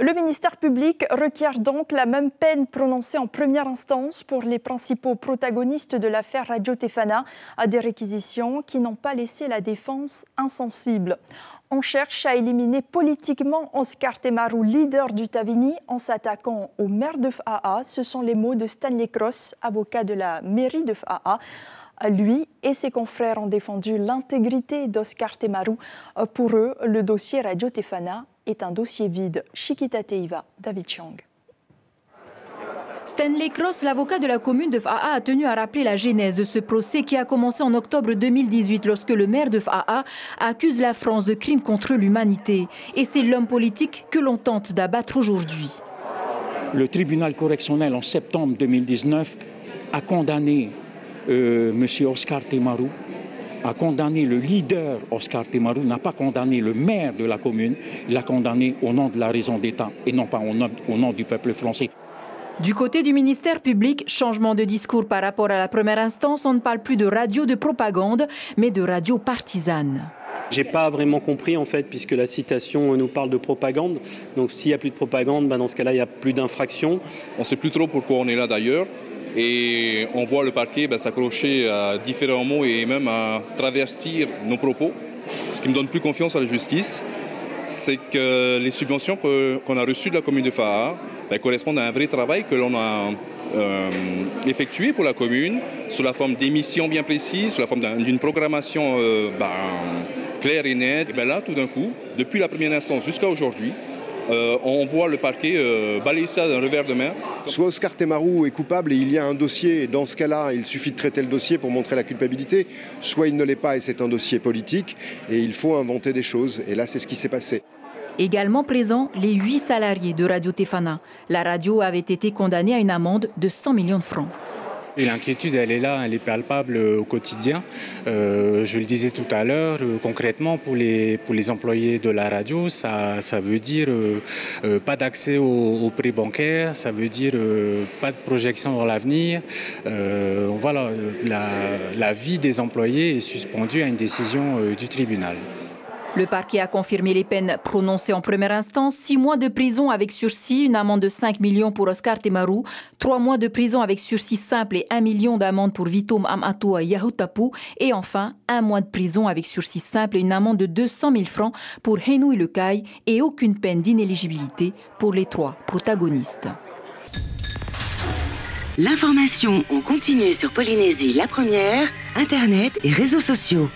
Le ministère public requiert donc la même peine prononcée en première instance pour les principaux protagonistes de l'affaire Radio Tefana, à des réquisitions qui n'ont pas laissé la défense insensible. On cherche à éliminer politiquement Oscar Temaru, leader du Tavini, en s'attaquant au maire de Faa. Ce sont les mots de Stanley Cross, avocat de la mairie de Faa. Lui et ses confrères ont défendu l'intégrité d'Oscar Temaru. Pour eux, le dossier Radio Tefana est un dossier vide. Chiquita Teiva, David Chang. Stanley Cross, l'avocat de la commune de Faa, a tenu à rappeler la genèse de ce procès qui a commencé en octobre 2018 lorsque le maire de Faa accuse la France de crimes contre l'humanité. Et c'est l'homme politique que l'on tente d'abattre aujourd'hui. Le tribunal correctionnel en septembre 2019 a condamné M. Oscar Temaru, a condamné le leader Oscar Temaru, n'a pas condamné le maire de la commune, il l'a condamné au nom de la raison d'État et non pas au nom du peuple français. Du côté du ministère public, changement de discours par rapport à la première instance, on ne parle plus de radio de propagande, mais de radio partisane. J'ai pas vraiment compris en fait, puisque la citation nous parle de propagande. Donc s'il n'y a plus de propagande, dans ce cas-là, il n'y a plus d'infraction. On ne sait plus trop pourquoi on est là d'ailleurs. Et on voit le parquet s'accrocher à différents mots et même à travestir nos propos. Ce qui me donne plus confiance à la justice, c'est que les subventions qu'on a reçues de la commune de Faa correspondent à un vrai travail que l'on a effectué pour la commune, sous la forme d'émissions bien précises, sous la forme d'une programmation claire et nette. Et là, tout d'un coup, depuis la première instance jusqu'à aujourd'hui, on voit le parquet balayer ça d'un revers de main. Soit Oscar Temaru est coupable et il y a un dossier, et dans ce cas-là, il suffit de traiter le dossier pour montrer la culpabilité, soit il ne l'est pas et c'est un dossier politique, et il faut inventer des choses. Et là, c'est ce qui s'est passé. Également présents, les 8 salariés de Radio Tefana. La radio avait été condamnée à une amende de 100 millions de francs. Et l'inquiétude, elle est là, elle est palpable au quotidien. Je le disais tout à l'heure, concrètement, pour les employés de la radio, ça veut dire pas d'accès aux prêts bancaires, ça veut dire pas de projection dans l'avenir. Voilà, la vie des employés est suspendue à une décision du tribunal. Le parquet a confirmé les peines prononcées en première instance, 6 mois de prison avec sursis, une amende de 5 millions pour Oscar Temaru, 3 mois de prison avec sursis simple et 1 million d'amende pour Vitom Amatua Yahutapu, et enfin 1 mois de prison avec sursis simple et une amende de 200 000 francs pour Henouy Lecaille et aucune peine d'inéligibilité pour les 3 protagonistes. L'information en continu sur Polynésie la première, Internet et réseaux sociaux.